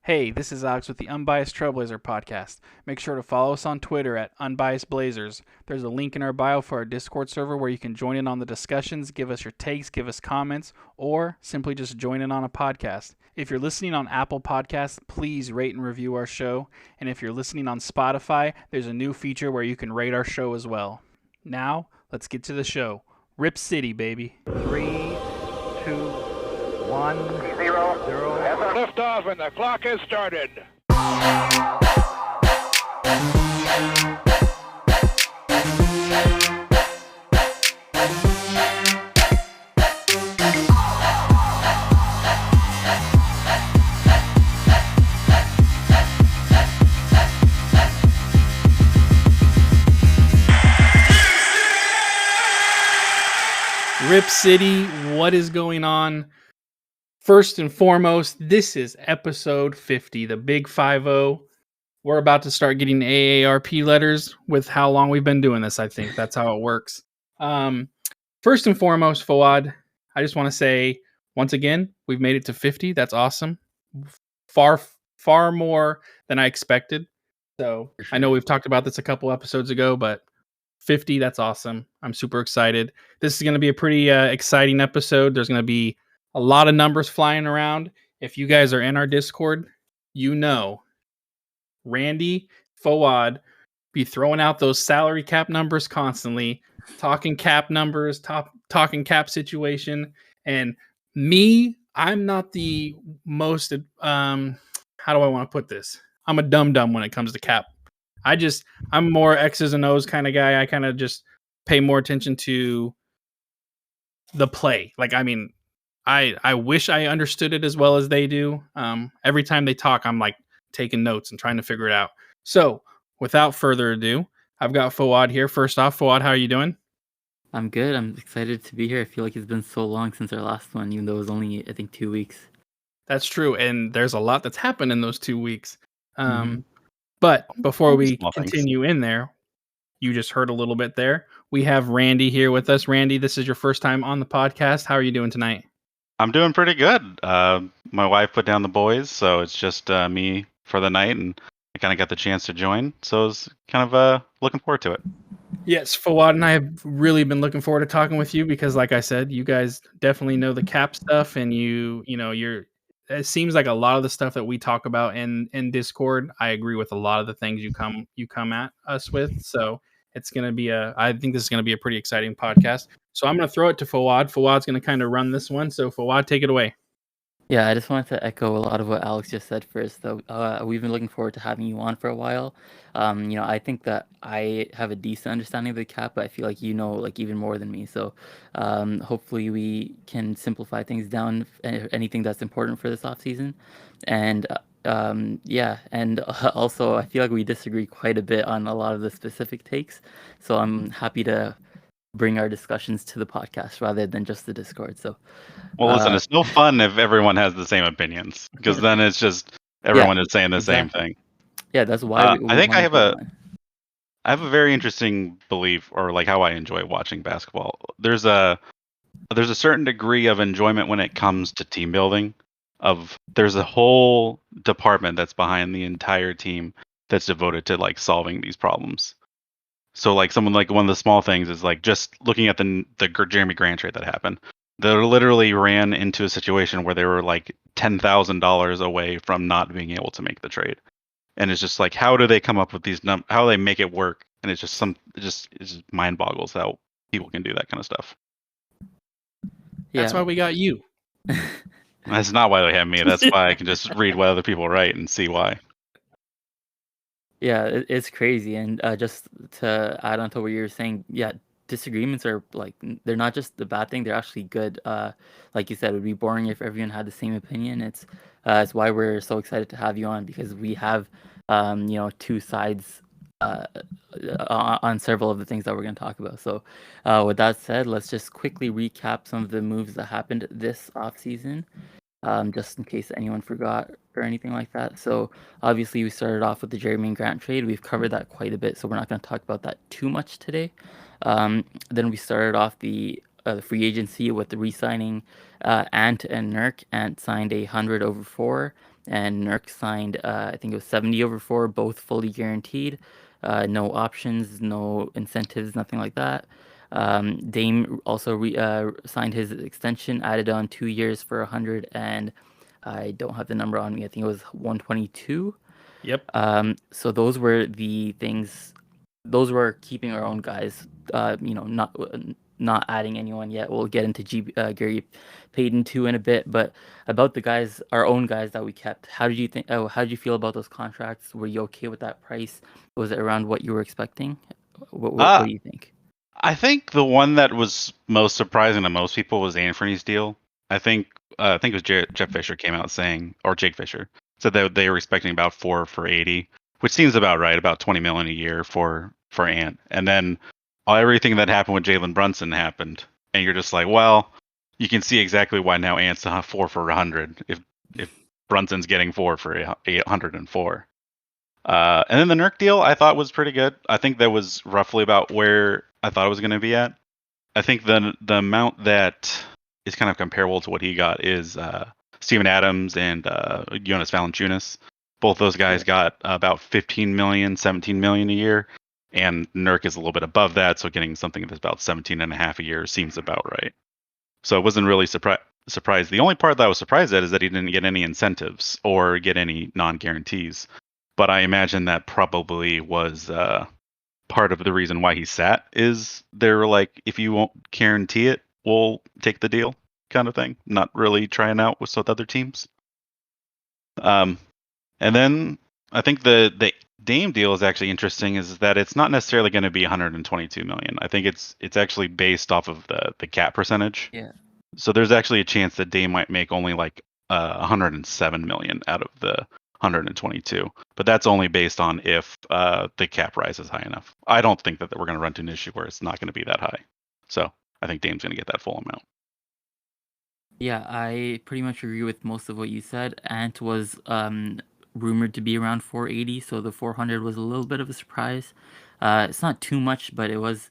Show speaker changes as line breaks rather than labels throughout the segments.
Hey, this is Alex with the Unbiased Trailblazer podcast. Make sure to follow us on Twitter at Unbiased Blazers. There's a link in our bio for our Discord server where you can join in on the discussions, give us your takes, give us comments, or simply just join in on a podcast. If you're listening on Apple Podcasts, please rate and review our show. And if you're listening on Spotify, there's a new feature where you can rate our show as well. Now, let's get to the show. Rip City, baby.
3, 2, 1,
0.
0.
Lift off and the clock has started.
Rip City, what is going on? First and foremost, this is episode 50, the big 50. We're about to start getting AARP letters with how long we've been doing this, I think. That's how it works. First and foremost, Fawad, I just want to say, once again, we've made it to 50. That's awesome. Far more than I expected. So I know we've talked about this a couple episodes ago, but 50, that's awesome. I'm super excited. This is going to be a pretty exciting episode. There's going to be a lot of numbers flying around. If you guys are in our Discord, you know Randy, Fawad be throwing out those salary cap numbers constantly, talking cap numbers, talking cap situation. And me, I'm not the most, how do I want to put this? I'm a dum-dum when it comes to cap. I'm more X's and O's kind of guy. I kind of just pay more attention to the play. Like, I mean, I wish I understood it as well as they do. Every time they talk, I'm like taking notes and trying to figure it out. So without further ado, I've got Fawad here. First off, Fawad, how are you doing?
I'm good. I'm excited to be here. I feel like it's been so long since our last one, even though it was only, I think, 2 weeks.
That's true. And there's a lot that's happened in those 2 weeks. But before we continue in there, you just heard a little bit there. We have Randy here with us. Randy, this is your first time on the podcast. How are you doing tonight?
I'm doing pretty good. My wife put down the boys, so it's just me for the night, and I kind of got the chance to join. So I was kind of looking forward to it.
Yes, Fawad and I have really been looking forward to talking with you because, like I said, you guys definitely know the cap stuff, and it seems like a lot of the stuff that we talk about in Discord, I agree with a lot of the things you come at us with. So it's going to be I think this is going to be a pretty exciting podcast. So I'm going to throw it to Fawad. Fawad's going to kind of run this one. So Fawad, take it away.
Yeah, I just wanted to echo a lot of what Alex just said first, though. We've been looking forward to having you on for a while. I think that I have a decent understanding of the cap, but I feel like you know, like, even more than me. So hopefully we can simplify things down, anything that's important for this offseason. And and also I feel like we disagree quite a bit on a lot of the specific takes. So I'm happy to bring our discussions to the podcast rather than just the Discord. So,
well, listen, it's no fun if everyone has the same opinions, because then it's just everyone is saying the same thing.
Yeah, that's why
I think I have a very interesting belief, or like how I enjoy watching basketball. There's a certain degree of enjoyment when it comes to team building. There's a whole department that's behind the entire team that's devoted to like solving these problems. So like someone like one of the small things is like just looking at the Jeremy Grant trade that happened. They literally ran into a situation where they were like $10,000 away from not being able to make the trade. And it's just like, how do they come up with these how do they make it work? And it's just it just mind boggles how people can do that kind of stuff.
Yeah.
That's why we got you.
That's not why they have me. That's why I can just read what other people write and see why.
Yeah, it's crazy. And just to add on to what you were saying, yeah, disagreements are like, they're not just the bad thing, they're actually good. Like you said, it would be boring if everyone had the same opinion. It's why we're so excited to have you on, because we have two sides on several of the things that we're going to talk about. So with that said, let's just quickly recap some of the moves that happened this offseason. Just in case anyone forgot or anything like that. So obviously we started off with the Jeremy Grant trade. We've covered that quite a bit, so we're not going to talk about that too much today. Then we started off the free agency with the re-signing Ant and Nurk. Ant signed a 100 over 4, and Nurk signed, I think it was 70 over 4, both fully guaranteed. No options, no incentives, nothing like that. Dame also signed his extension, added on 2 years for 100, and I don't have the number on me. I think it was 122.
Yep.
So those were the things. Those were keeping our own guys. Not adding anyone yet. We'll get into Gary Payton too in a bit. But about the guys, our own guys that we kept. How did you think? Oh, how did you feel about those contracts? Were you okay with that price? Was it around what you were expecting? What
Uh,
do you think?
I think the one that was most surprising to most people was Anthony's deal. I think it was Jeff Fisher came out saying, or Jake Fisher said that they were expecting about 4 for 80, which seems about right, about 20 million a year for Ant. And then everything that happened with Jalen Brunson happened, and you're just like, well, you can see exactly why now Ant's 4 for 100 if Brunson's getting 4 for 804. And then the Nurk deal I thought was pretty good. I think that was roughly about where I thought it was going to be at. I think the amount that is kind of comparable to what he got is Steven Adams and Jonas Valanciunas. Both those guys got about 15 million, 17 million a year, and Nurk is a little bit above that, so getting something that's about 17 and a half a year seems about right. So I wasn't really surprised. The only part that I was surprised at is that he didn't get any incentives or get any non-guarantees. But I imagine that probably was part of the reason why he sat. Is they're like, if you won't guarantee it, we'll take the deal, kind of thing. Not really trying out with other teams. And then I think the Dame deal is actually interesting. Is that it's not necessarily going to be 122 million. I think it's actually based off of the cap percentage.
Yeah.
So there's actually a chance that Dame might make only like 107 million out of the 122, but that's only based on if the cap rises high enough. I don't think that we're going to run into an issue where it's not going to be that high. So I think Dame's going to get that full amount.
Yeah, I pretty much agree with most of what you said. Ant was rumored to be around 480, so the 400 was a little bit of a surprise. It's not too much, but it was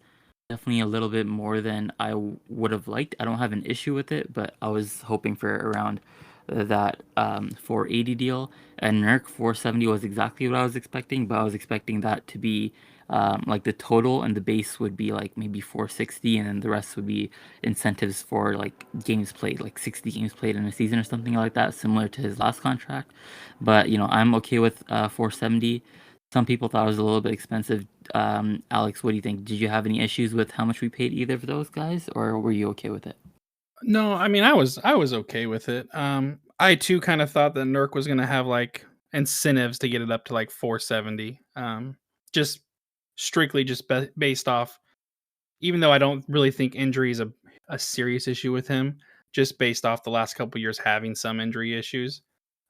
definitely a little bit more than I would have liked. I don't have an issue with it, but I was hoping for around that 480 deal. And Nurk 470 was exactly what I was expecting, but I was expecting that to be like the total, and the base would be like maybe 460, and then the rest would be incentives for like games played, like 60 games played in a season or something like that, similar to his last contract. But I'm okay with 470. Some people thought it was a little bit expensive. Alex, what do you think? Did you have any issues with how much we paid either of those guys, or were you okay with it?
No, I mean I was okay with it. I too kind of thought that Nurk was gonna have like incentives to get it up to like 470. Just strictly just based off, even though I don't really think injury is a serious issue with him, just based off the last couple years having some injury issues.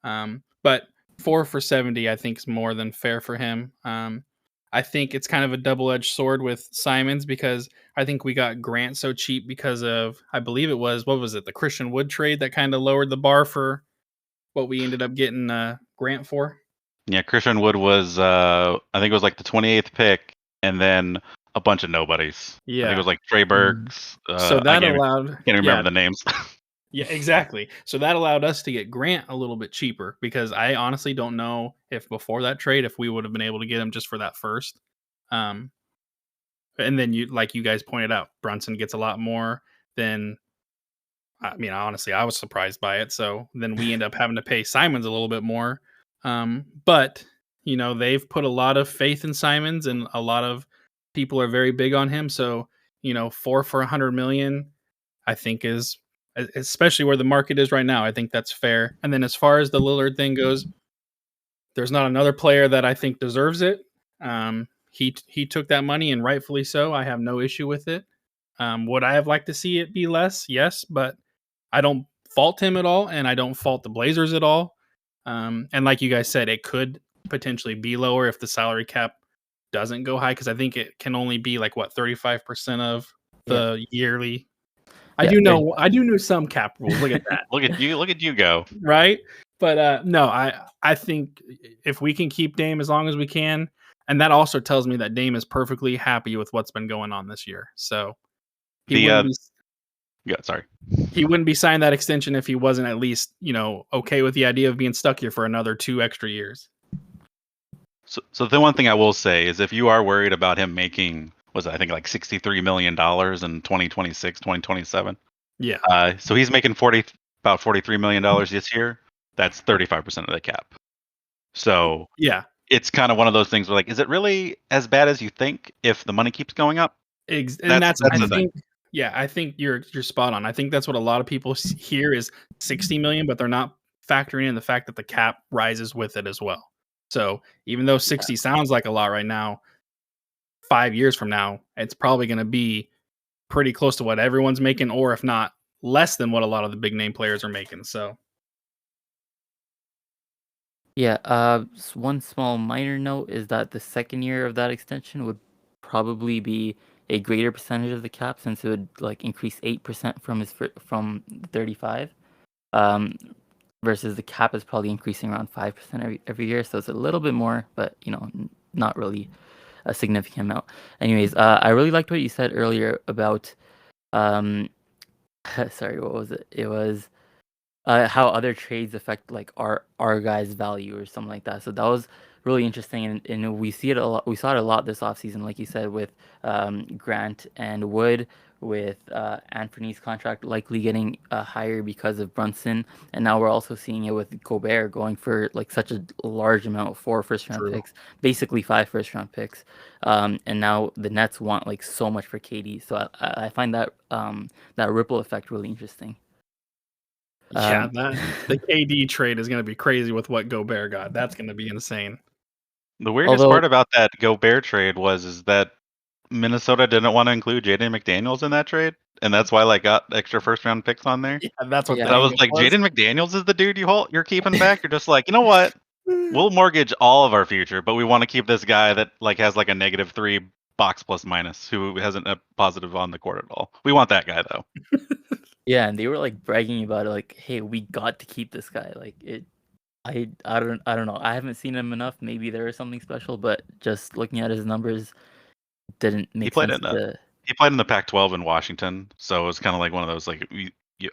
But 4 for 70, I think, is more than fair for him. I think it's kind of a double-edged sword with Simons because I think we got Grant so cheap because of, I believe it was, what was it, the Christian Wood trade that kind of lowered the bar for what we ended up getting Grant for.
Yeah, Christian Wood was I think it was like the 28th pick, and then a bunch of nobodies. I think it
Yeah.
was like Trey Burks.
So
I
that allowed,
can't remember
yeah,
the names.
yeah, exactly. So that allowed us to get Grant a little bit cheaper because I honestly don't know if before that trade if we would have been able to get him just for that first. Um, and then like you guys pointed out, Brunson gets a lot more than. I mean, honestly, I was surprised by it. So then we end up having to pay Simons a little bit more. But they've put a lot of faith in Simons, and a lot of people are very big on him. So 4 for 100 million, I think is, especially where the market is right now, I think that's fair. And then as far as the Lillard thing goes, there's not another player that I think deserves it. He took that money, and rightfully so. I have no issue with it. Would I have liked to see it be less? Yes, but I don't fault him at all, and I don't fault the Blazers at all. And like you guys said, it could potentially be lower if the salary cap doesn't go high, because I think it can only be like 35% of
Yeah.
the yearly.
Yeah.
I do know some cap rules. Look at that.
Look at you go.
Right? But no, I think if we can keep Dame as long as we can, and that also tells me that Dame is perfectly happy with what's been going on this year. So he
The
wouldn't be.
Yeah, sorry.
He wouldn't be signing that extension if he wasn't at least, okay with the idea of being stuck here for another 2 extra years.
So the one thing I will say is if you are worried about him making, was it, I think like $63 million in 2026, 2027.
Yeah.
So he's making about $43 million this year. That's 35% of the cap. So
Yeah.
it's kind of one of those things where, like, is it really as bad as you think if the money keeps going up?
And that's
That's
I
the thing.
think yeah, I think you're spot on. I think that's what a lot of people hear is 60 million, but they're not factoring in the fact that the cap rises with it as well. So even though 60 sounds like a lot right now, 5 years from now, it's probably going to be pretty close to what everyone's making, or if not less than what a lot of the big name players are making. So
Yeah, one small minor note is that the second year of that extension would probably be a greater percentage of the cap since it would like increase 8% from 35. Um, versus the cap is probably increasing around 5% every year, so it's a little bit more, but not really a significant amount. Anyways, I really liked what you said earlier about um, sorry, what was it? It was how other trades affect like our guys' value or something like that. So that was really interesting, and we see it a lot. We saw it a lot this offseason, like you said, with Grant and Wood, with Anthony's contract likely getting higher because of Brunson, and now we're also seeing it with Gobert going for like such a large amount, 4 first-round
true.
picks, basically 5 first-round picks, and now the Nets want like so much for KD. So I find that that ripple effect really interesting.
Yeah,
Um,
the KD trade is going to be crazy with what Gobert got. That's going to be insane.
The weirdest
although
part about that Gobert trade is that Minnesota didn't want to include Jaden McDaniels in that trade, and that's why like got extra first round picks on there.
Yeah, that's what the
And I
Yeah.
was
hang
like,
was.
Jaden McDaniels is the dude you're keeping back. You're just like, you know what? We'll mortgage all of our future, but we want to keep this guy that like has like a -3 box plus minus who hasn't a positive on the court at all. We want that guy though.
Yeah, and they were like bragging about it, like, "Hey, we got to keep this guy." Like it, I don't know. I haven't seen him enough. Maybe there is something special, but just looking at his numbers didn't
He
make
played
sense
in the
to.
he played in the Pac-12 in Washington, so it was kind of like one of those like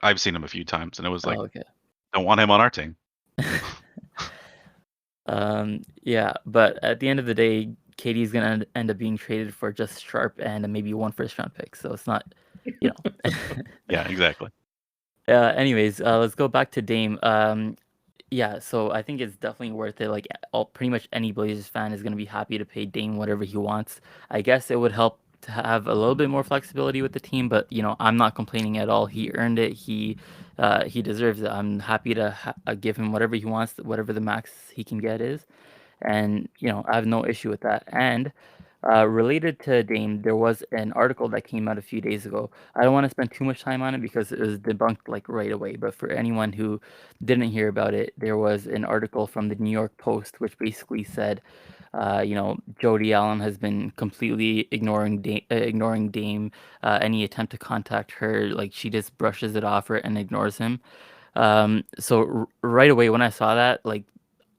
I've seen him a few times, and it was like,
Oh, okay.
don't want him on our team.
Yeah, but at the end of the day, KD's gonna end up being traded for just Sharp and maybe 1 first-round pick. So it's not, you know.
Yeah, exactly.
Anyways, let's go back to Dame. Yeah, so I think it's definitely worth it. Like pretty much any Blazers fan is gonna be happy to pay Dame whatever he wants. I guess it would help to have a little bit more flexibility with the team, but I'm not complaining at all. He earned it. He deserves it. I'm happy to give him whatever he wants, whatever the max he can get is, and I have no issue with that. And related to Dame, there was an article that came out a few days ago. I don't want to spend too much time on it because it was debunked like right away. But for anyone who didn't hear about it, there was an article from the New York Post which basically said, Jody Allen has been completely ignoring Dame. Any attempt to contact her, like she just brushes it off her and ignores him. So right away when I saw that, like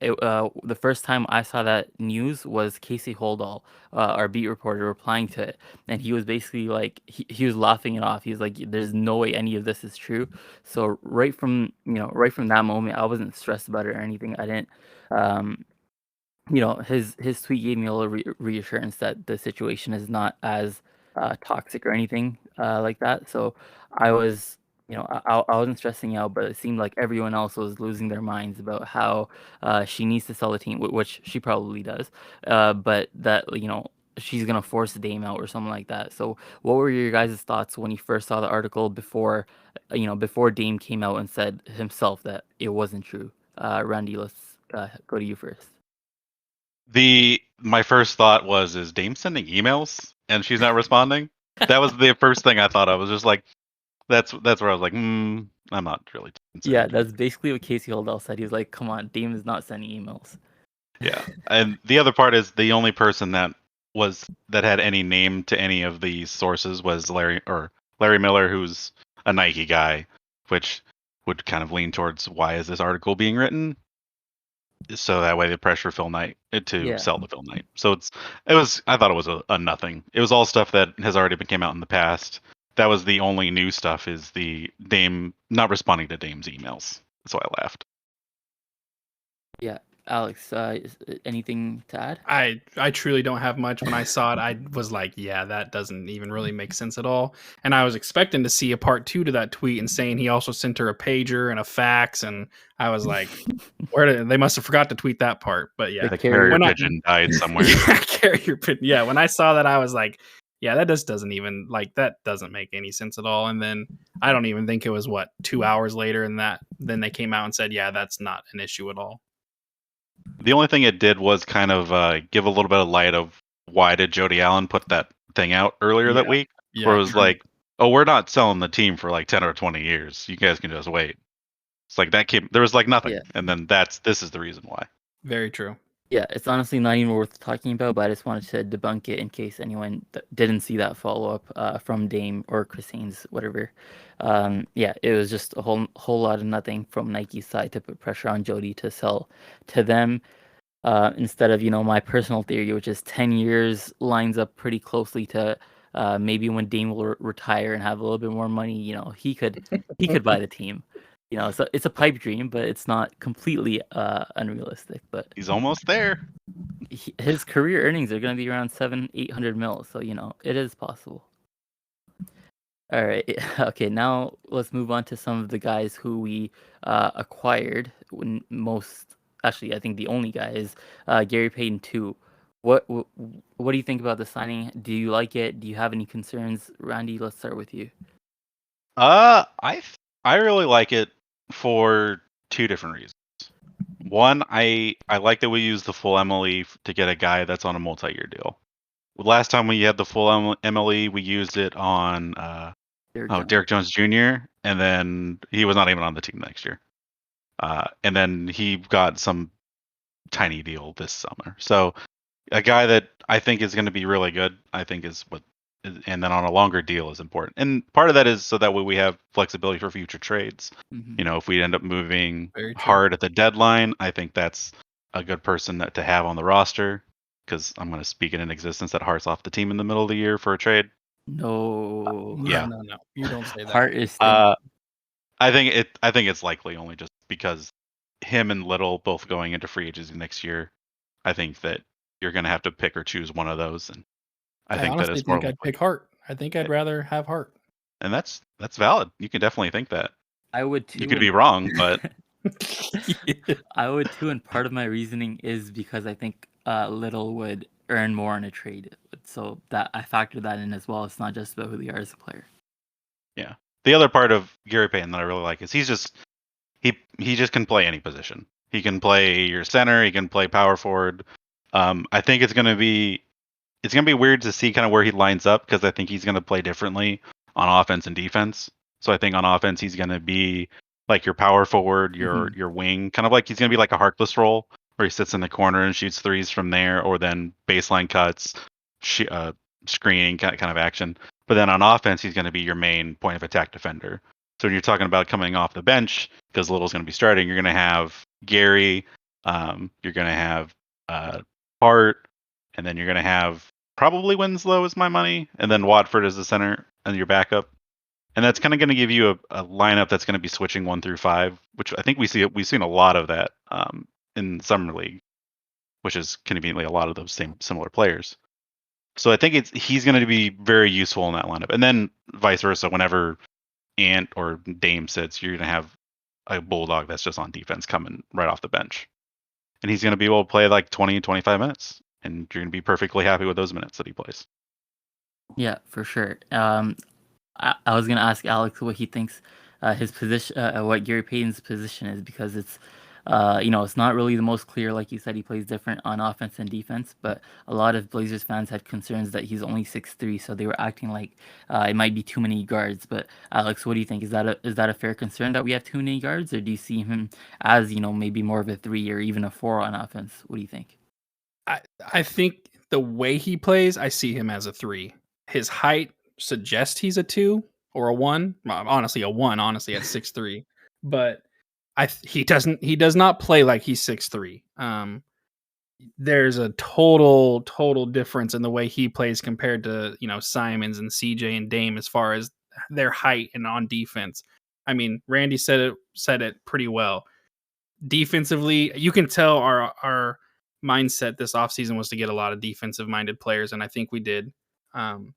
the first time I saw that news was Casey Holdall, our beat reporter, replying to it, and he was basically like he was laughing it off. He was like, "There's no way any of this is true." So right from that moment, I wasn't stressed about it or anything. I didn't. Um, his tweet gave me a little reassurance that the situation is not as toxic or anything like that. So I was, I wasn't stressing out, but it seemed like everyone else was losing their minds about how she needs to sell the team, which she probably does, but that she's gonna force Dame out or something like that. So what were your guys' thoughts when you first saw the article before Dame came out and said himself that it wasn't true? Randy, let's go to you first.
My first thought was, is Dame sending emails and she's not responding? That was the first thing I thought of. Was just like, that's where I was like, I'm not really
Yeah,
considering it.
that's basically what Casey Holdall said. He was like, "Come on, Dame is not sending emails."
Yeah, and the other part is the only person that had any name to any of these sources was Larry Miller, who's a Nike guy, which would kind of lean towards why is this article being written? So that way they pressure Phil Knight to
Yeah,
sell to Phil Knight. So I thought it was a nothing. It was all stuff that has already came out in the past. that was the only new stuff, is the Dame not responding to Dame's emails. That's why I laughed.
Yeah, Alex, anything to add?
I truly don't have much. When I saw it, I was like, yeah, that doesn't even really make sense at all. And I was expecting to see a part 2 to that tweet and saying he also sent her a pager and a fax, and I was like, where did they must have forgot to tweet that part. But yeah,
The
The carrier
when I-
pigeon died somewhere.
yeah, carrier pigeon. Yeah, when I saw that, I was like, yeah, that just doesn't even like that doesn't make any sense at all. And then I don't even think it was 2 hours later, and then they came out and said, yeah, that's not an issue at all.
The only thing it did was kind of give a little bit of light of why did Jody Allen put that thing out earlier that
Yeah.
week,
Yeah,
where it was
true.
like, oh, we're not selling the team for like 10 or 20 years. You guys can just wait. It's like that came. There was like nothing,
Yeah.
and then this is the reason why.
Very true.
Yeah, it's honestly not even worth talking about, but I just wanted to debunk it in case anyone didn't see that follow up from Dame or Chris Haynes, whatever. Yeah, it was just a whole lot of nothing from Nike's side to put pressure on Jody to sell to them. Instead of my personal theory, which is 10 years lines up pretty closely to maybe when Dame will retire and have a little bit more money, he could buy the team. So it's a pipe dream, but it's not completely unrealistic. But
He's almost there.
his career earnings are going to be around 700-800 mil, so it is possible. All right, okay. Now let's move on to some of the guys who we acquired. Actually, I think the only guy is Gary Payton 2. What do you think about the signing? Do you like it? Do you have any concerns, Randy? Let's start with you.
I really like it for two different reasons. One, I like that we use the full MLE to get a guy that's on a multi-year deal. Last time we had the full MLE, we used it on Derek Jones Jr., and then he was not even on the team next year. And then he got some tiny deal this summer. So a guy that I think is going to be really good, I think and then on a longer deal is important. And part of that is so that way we have flexibility for future trades.
Mm-hmm.
If we end up moving
Very true.
hard at the deadline, I think that's a good person to have on the roster, because I'm going to speak it in existence that Hart's off the team in the middle of the year for a trade.
No.
Yeah.
No. You don't say that.
Hart is
I think it's likely only just because him and Little both going into free agency next year. I think that you're going to have to pick or choose one of those, and I think that
honestly
it's more
think I'd
likely.
pick Hart. I think I'd rather have Hart.
And that's valid. You can definitely think that.
I would too.
You could be wrong, but
I would too, and part of my reasoning is because I think Little would earn more in a trade. So that I factor that in as well. It's not just about who they are as a player.
yeah. The other part of Gary Payton that I really like is he just can play any position. He can play your center. He can play power forward. I think it's gonna be weird to see kind of where he lines up, because I think he's gonna play differently on offense and defense. So I think on offense he's gonna be like your power forward, your wing, kind of like he's gonna be like a Harkless role where he sits in the corner and shoots threes from there, or then baseline cuts, screening kind of action. But then on offense, he's going to be your main point of attack defender. So when you're talking about coming off the bench, because Little's going to be starting, you're going to have Gary, you're going to have Hart, and then you're going to have probably Winslow is my money, and then Watford as the center and your backup. And that's kind of going to give you a lineup that's going to be switching 1 through 5, which I think we've seen a lot of that in Summer League, which is conveniently a lot of those similar players. So I think he's going to be very useful in that lineup. And then vice versa, whenever Ant or Dame sits, you're going to have a Bulldog that's just on defense coming right off the bench. And he's going to be able to play like 20, 25 minutes. And you're going to be perfectly happy with those minutes that he plays.
Yeah, for sure. I was going to ask Alex what he thinks his position, what Gary Payton's position is, because it's it's not really the most clear. Like you said, he plays different on offense and defense, but a lot of Blazers fans had concerns that he's only 6'3", so they were acting like it might be too many guards. But Alex, what do you think? Is that a fair concern that we have too many guards, or do you see him as maybe more of a 3 or even a 4 on offense? What do you think?
I think the way he plays, I see him as a 3. His height suggests he's a 2 or a 1. Honestly, a 1. Honestly, at 6'3", but he does not play like he's 6'3". There's a total difference in the way he plays compared to Simons and CJ and Dame as far as their height and on defense. I mean, Randy said it pretty well. Defensively, you can tell our mindset this offseason was to get a lot of defensive minded players, and I think we did. And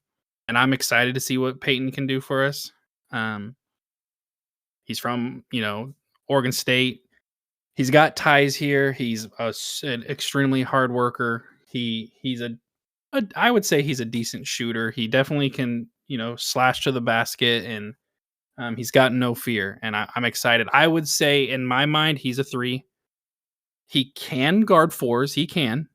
I'm excited to see what Peyton can do for us. He's from, Oregon State. He's got ties here. He's an extremely hard worker. He's I would say he's a decent shooter. He definitely can, slash to the basket, and he's got no fear. And I'm excited. I would say in my mind, he's a 3. He can guard 4s. He can.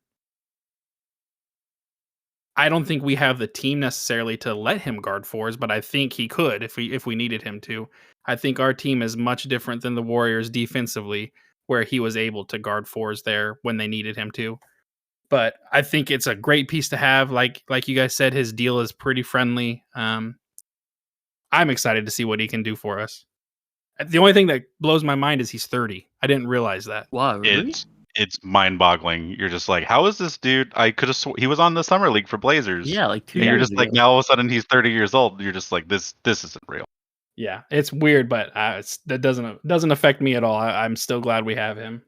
I don't think we have the team necessarily to let him guard 4s, but I think he could if we needed him to. I think our team is much different than the Warriors defensively, where he was able to guard 4s there when they needed him to. But I think it's a great piece to have. Like you guys said, his deal is pretty friendly. I'm excited to see what he can do for us. The only thing that blows my mind is he's 30. I didn't realize that.
Wow, really?
It's mind-boggling. You're just like, how is this dude? I could have he was on the summer league for Blazers.
Yeah, like 2
And you're
years
just like,
ago.
now all of a sudden he's 30 years old. You're just like, this isn't real.
Yeah, it's weird, but that doesn't affect me at all. I'm still glad we have him.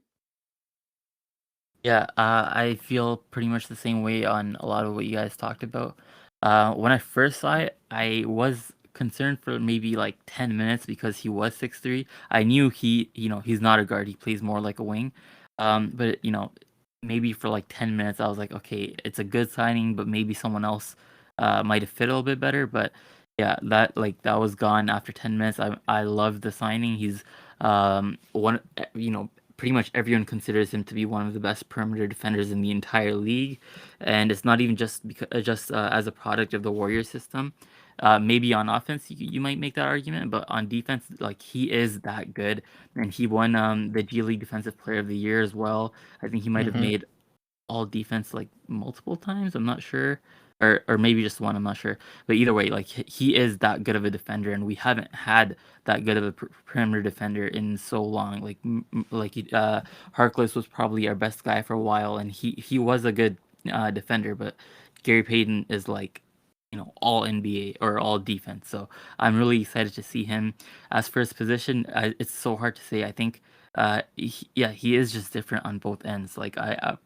Yeah, I feel pretty much the same way on a lot of what you guys talked about. When I first saw it, I was concerned for maybe like 10 minutes because he was 6'3". I knew he's not a guard. He plays more like a wing. But maybe for like 10 minutes, I was like, okay, it's a good signing, but maybe someone else might have fit a little bit better. But yeah, that was gone after 10 minutes. I love the signing. He's one, pretty much everyone considers him to be one of the best perimeter defenders in the entire league, and it's not even just as a product of the Warrior system. Maybe on offense you might make that argument, but on defense, like he is that good, and he won the G League Defensive Player of the Year as well. I think he might have made all defense like multiple times. I'm not sure, or maybe just one. I'm not sure. But either way, like he is that good of a defender, and we haven't had that good of a perimeter defender in so long. Harkless was probably our best guy for a while, and he was a good defender. But Gary Payton is like all NBA or all defense. So I'm really excited to see him. As for his position, it's so hard to say. I think he is just different on both ends. Like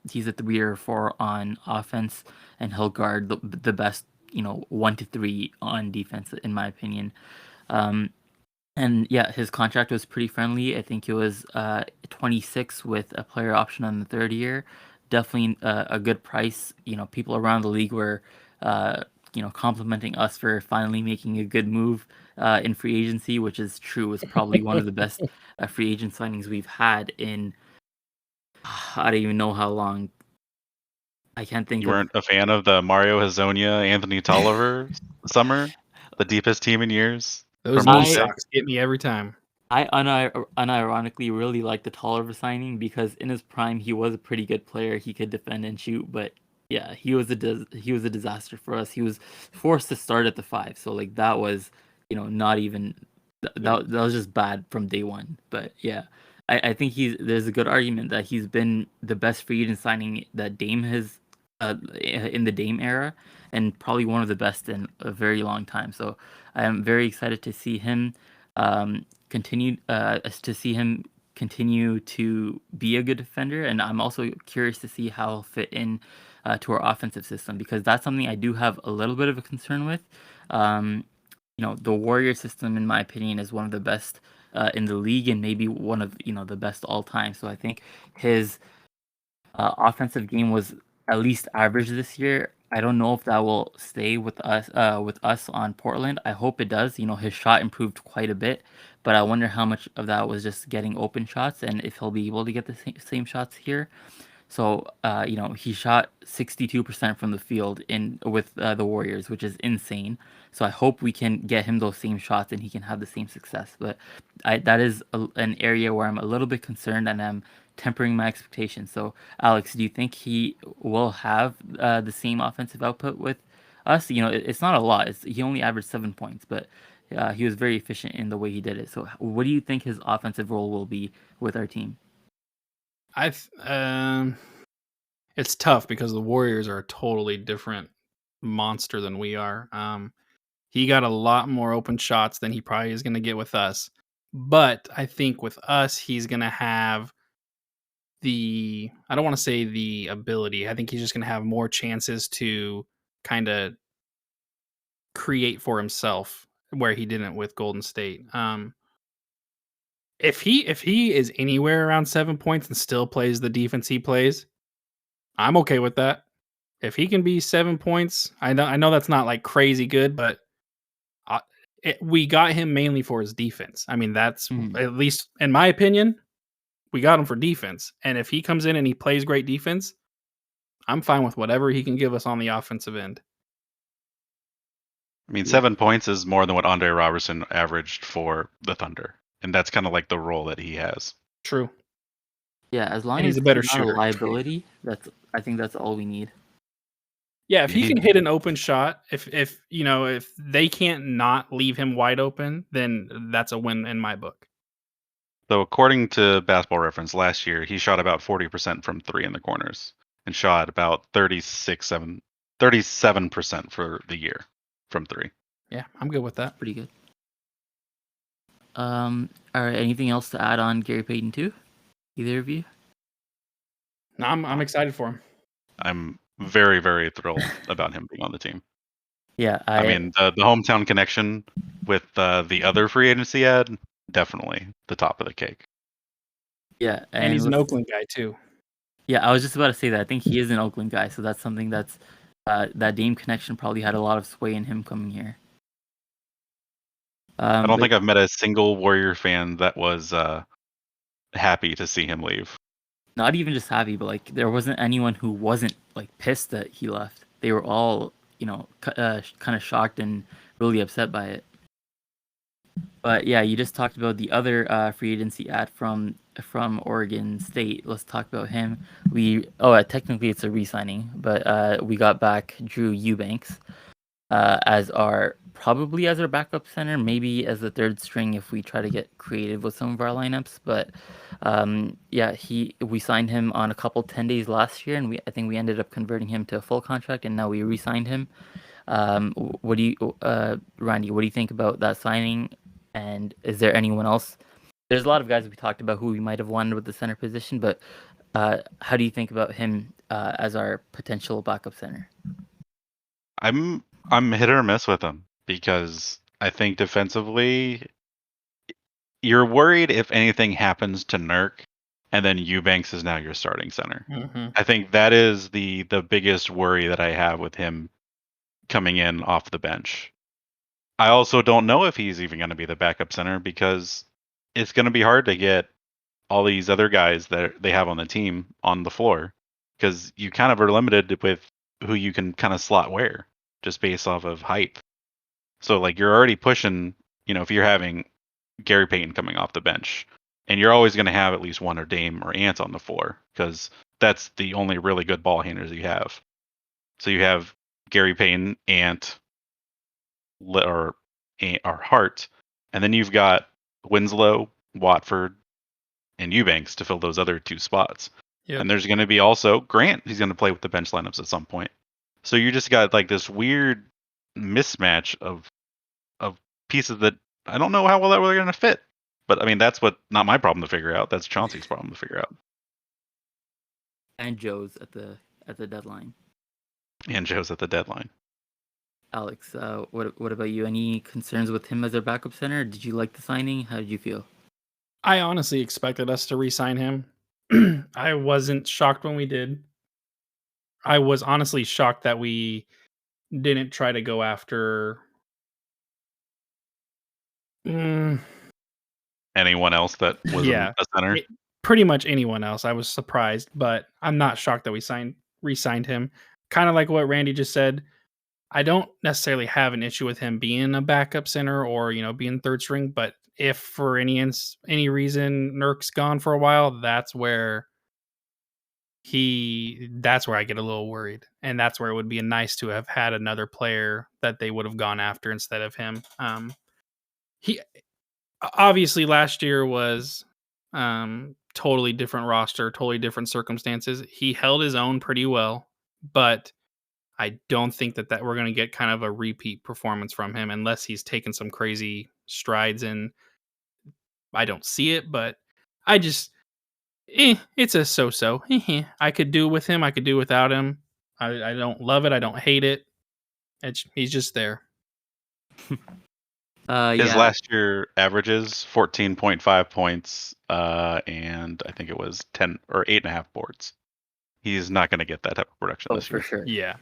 he's a 3 or 4 on offense, and he'll guard the best 1 to 3 on defense, in my opinion. And yeah, his contract was pretty friendly. I think it was 26 with a player option on the 3rd year. Definitely a good price. People around the league were complimenting us for finally making a good move in free agency, which is true. It's probably one of the best free agent signings we've had in I don't even know how long. I can't think
You
of.
weren't a fan of the Mario Hazonia, Anthony Tolliver summer, the deepest team in years.
Those
from
knee
06?
socks get me every time.
I unironically really like the Tolliver signing because in his prime he was a pretty good player. He could defend and shoot, but yeah, he was a disaster for us. He was forced to start at the 5, so like that was not even that was just bad from day one. But yeah, I think there's a good argument that he's been the best free agent signing that Dame has in the Dame era, and probably one of the best in a very long time. So I am very excited to see him continue to be a good defender, and I'm also curious to see how he'll fit in to our offensive system, because that's something I do have a little bit of a concern with. The Warrior system, in my opinion, is one of the best in the league, and maybe one of the best all time. So I think his offensive game was at least average this year. I don't know if that will stay with us on Portland. I hope it does. His shot improved quite a bit, but I wonder how much of that was just getting open shots, and if he'll be able to get the same shots here. So, he shot 62% from the field with the Warriors, which is insane. So I hope we can get him those same shots and he can have the same success. But that is an area where I'm a little bit concerned, and I'm tempering my expectations. So, Alex, do you think he will have the same offensive output with us? It's not a lot. He only averaged 7 points, but he was very efficient in the way he did it. So, what do you think his offensive role will be with our team?
It's tough because the Warriors are a totally different monster than we are. He got a lot more open shots than he probably is going to get with us. But I think with us, he's going to have I don't want to say the ability. I think he's just going to have more chances to kind of create for himself where he didn't with Golden State. If he is anywhere around 7 points and still plays the defense he plays, I'm okay with that. If he can be 7 points, I know that's not like crazy good, but we got him mainly for his defense. I mean, that's
Mhm.
at least in my opinion, we got him for defense. And if he comes in and he plays great defense, I'm fine with whatever he can give us on the offensive end.
I mean,
Yeah.
7 points is more than what Andre Robertson averaged for the Thunder, and that's kind of like the role that he has.
True.
Yeah, as long
And he's
as
a better
he's not a
shooter.
liability, I think that's all we need.
Yeah, if he
He-
can hit an open shot, if they can't not leave him wide open, then that's a win in my book.
So according to Basketball Reference, last year he shot about 40% from three in the corners and shot about 37% for the year from three.
Yeah, I'm good with that.
Pretty good. All right. Anything else to add on Gary Payton too? Either of you?
No, I'm excited for him.
I'm very, very thrilled about him being on the team.
Yeah,
I mean, the hometown connection with the other free agency ad, definitely the top of the cake.
yeah,
And he's an
let's-
Oakland guy too.
Yeah, I was just about to say that. I think he is an Oakland guy, so that's something that's that Dame connection probably had a lot of sway in him coming here.
I don't think I've met a single Warrior fan that was happy to see him leave.
Not even just happy, but like there wasn't anyone who wasn't like pissed that he left. They were all, kind of shocked and really upset by it. But yeah, you just talked about the other free agency ad from Oregon State. Let's talk about him. Technically it's a re-signing, but we got back Drew Eubanks as our backup center, maybe as the third string if we try to get creative with some of our lineups. But we signed him on a couple 10 days last year, and I think we ended up converting him to a full contract, and now we re-signed him. What do you, Randy? What do you think about that signing? And is there anyone else? There's a lot of guys we talked about who we might have wanted with the center position, but how do you think about him as our potential backup center?
I'm hit or miss with him because I think defensively, you're worried if anything happens to Nurk, and then Eubanks is now your starting center.
Mm-hmm.
I think that is the biggest worry that I have with him coming in off the bench. I also don't know if he's even going to be the backup center because it's going to be hard to get all these other guys that they have on the team on the floor because you kind of are limited with who you can kind of slot where just based off of height. So like you're already pushing, if you're having Gary Payton coming off the bench, and you're always going to have at least one or Dame or Ant on the floor because that's the only really good ball handlers you have. So you have Gary Payton, Ant, or Hart, and then you've got Winslow, Watford, and Eubanks to fill those other two spots.
Yep.
And there's going to be also Grant. He's going to play with the bench lineups at some point. So you just got like this weird mismatch of pieces that I don't know how well that we're going to fit. But I mean, that's not my problem to figure out. That's Chauncey's problem to figure out.
And Joe's at the deadline.
And Joe's at the deadline.
Alex, what about you? Any concerns with him as our backup center? Did you like the signing? How did you feel?
I honestly expected us to re-sign him. I wasn't shocked when we did. I was honestly shocked that we didn't try to go after
Anyone else that wasn't
yeah,
a center?
pretty much anyone else. I was surprised, but I'm not shocked that we re-signed him. Kind of like what Randy just said. I don't necessarily have an issue with him being a backup center or being third string, but if for any reason Nurk's gone for a while, that's where I get a little worried, and that's where it would be nice to have had another player that they would have gone after instead of him. He obviously last year was totally different roster, totally different circumstances. He held his own pretty well, but I don't think that we're going to get kind of a repeat performance from him unless he's taken some crazy strides, and I don't see it, but I just it's a so-so. I could do with him, I could do without him. I don't love it, I don't hate it. He's just there.
His
Yeah,
last year averages 14.5 points, and I think it was 10 or 8.5 boards. He's not going to get that type of production this
for
year.
sure.
Yeah.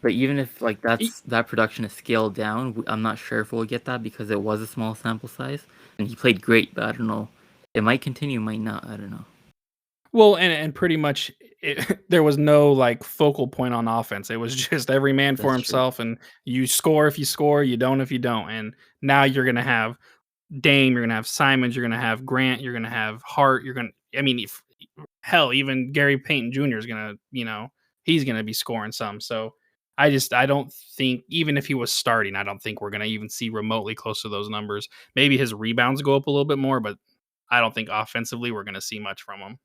But even if like
E-
that production is scaled down, I'm not sure if we'll get that because it was a small sample size, and he played great. But I don't know. It might continue, might not. I don't know.
Well, and pretty much there was no like focal point on offense. It was just every man for
That's true.
himself, and you score if you score, you don't if you don't. And now you're gonna have Dame, you're gonna have Simons, you're gonna have Grant, you're gonna have Hart, you're gonna. I mean, if, hell, even Gary Payton Jr. is gonna, he's gonna be scoring some. So I don't think, even if he was starting, I don't think we're gonna even see remotely close to those numbers. Maybe his rebounds go up a little bit more, but I don't think offensively we're gonna see much from him.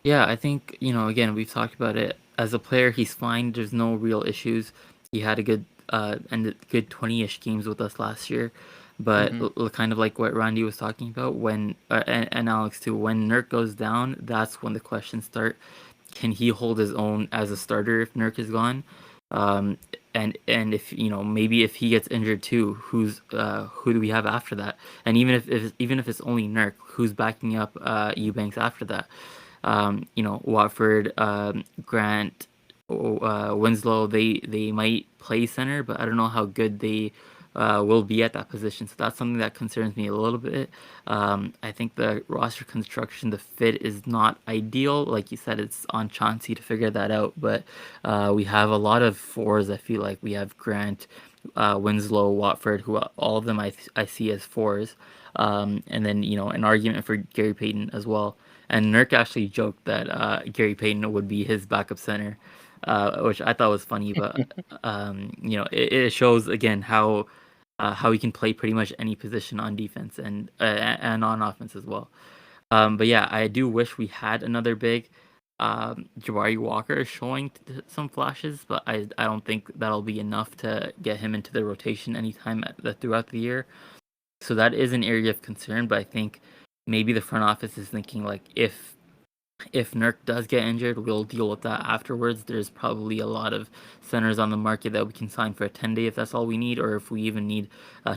Yeah, I think, again, we've talked about it. As a player, he's fine. There's no real issues. He had a good 20-ish games with us last year. But
Hmm.
kind of like what Randy was talking about, when and Alex too, when Nurk goes down, that's when the questions start. Can he hold his own as a starter if Nurk is gone? Um, and if maybe if he gets injured too, who do we have after that? And even if it's only Nurk, who's backing up Eubanks after that? Watford, Grant, Winslow, they might play center, but I don't know how good they will be at that position. So that's something that concerns me a little bit. I think the roster construction, the fit is not ideal. Like you said, it's on Chauncey to figure that out. But we have a lot of fours. I feel like we have Grant, Winslow, Watford, who all of them I see as fours. And then an argument for Gary Payton as well. And Nurk actually joked that Gary Payton would be his backup center, which I thought was funny. But it shows again how he can play pretty much any position on defense and on offense as well. But yeah, I do wish we had another big. Jabari Walker is showing some flashes, but I don't think that'll be enough to get him into the rotation anytime throughout the year. So that is an area of concern, but I think maybe the front office is thinking like if Nurk does get injured, we'll deal with that afterwards. There's probably a lot of centers on the market that we can sign for a 10-day if that's all we need, or if we even need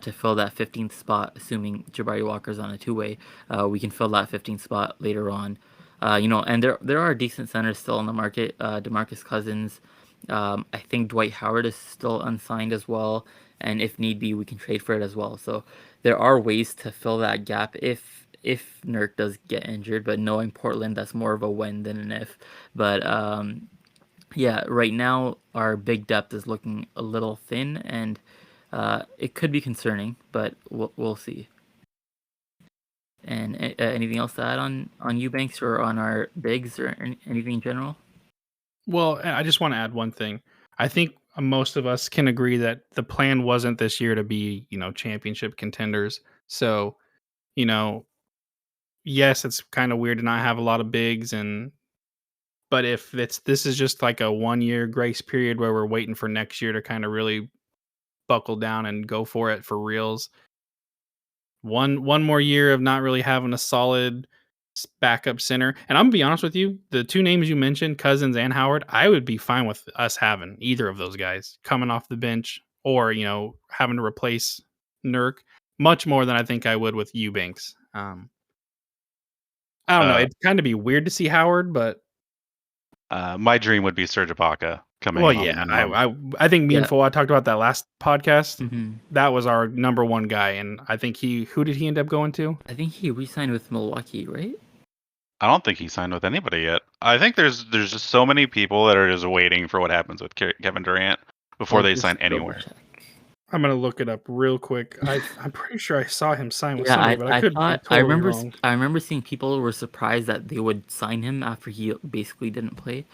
to fill that 15th spot, assuming Jabari Walker's on a two-way, we can fill that 15th spot later on. And there are decent centers still on the market. DeMarcus Cousins, I think Dwight Howard is still unsigned as well, and if need be, we can trade for it as well. So there are ways to fill that gap if Nurk does get injured, but knowing Portland, that's more of a when than an if. But yeah, right now our big depth is looking a little thin, and it could be concerning, but we'll see. And anything else to add on Eubanks or on our bigs or anything in general?
Well, I just want to add one thing. I think most of us can agree that the plan wasn't this year to be, championship contenders. So, you know, yes, it's kind of weird to not have a lot of bigs, but if this is just like a 1 year grace period where we're waiting for next year to kind of really buckle down and go for it for reals. One more year of not really having a solid backup center. And I'm gonna be honest with you, the two names you mentioned, Cousins and Howard, I would be fine with us having either of those guys coming off the bench or having to replace Nurk much more than I think I would with Eubanks. I don't know.
Uh,
It'd kind of be weird to see Howard, but
my dream would be Serge Ibaka coming
well,
in on the
yeah.
minimum.
I think me and
Yeah.
Fawad talked about that last podcast.
Hmm.
That was our number one guy, and I think who did he end up going to?
I think he re-signed with Milwaukee, right?
I don't think he signed with anybody yet. I think there's just so many people that are just waiting for what happens with Kevin Durant before
I'll
they
just
sign
double
anywhere.
check.
I'm gonna look it up real quick. I'm pretty sure I saw him sign with
Yeah,
somebody, but I could be
thought
totally wrong.
I remember seeing people were surprised that they would sign him after he basically didn't play.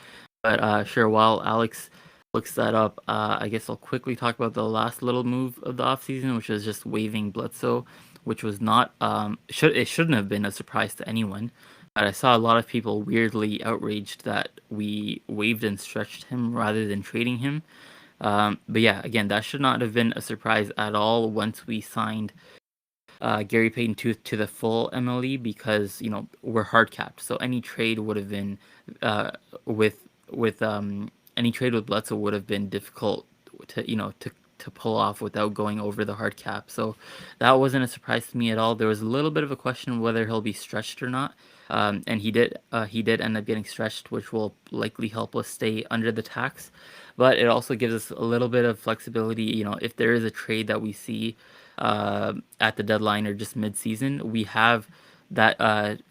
But sure, while Alex looks that up, I guess I'll quickly talk about the last little move of the offseason, which was just waiving Bledsoe, which was not shouldn't have been a surprise to anyone. I saw a lot of people weirdly outraged that we waived and stretched him rather than trading him. But yeah, again, that should not have been a surprise at all once we signed Gary Payton to the full MLE, because we're hard capped. So any trade would have been uh, with any trade with Bledsoe would have been difficult to pull off without going over the hard cap. So that wasn't a surprise to me at all. There was a little bit of a question whether he'll be stretched or not. And he did end up getting stretched, which will likely help us stay under the tax. But it also gives us a little bit of flexibility. If there is a trade that we see at the deadline or just mid-season, we have that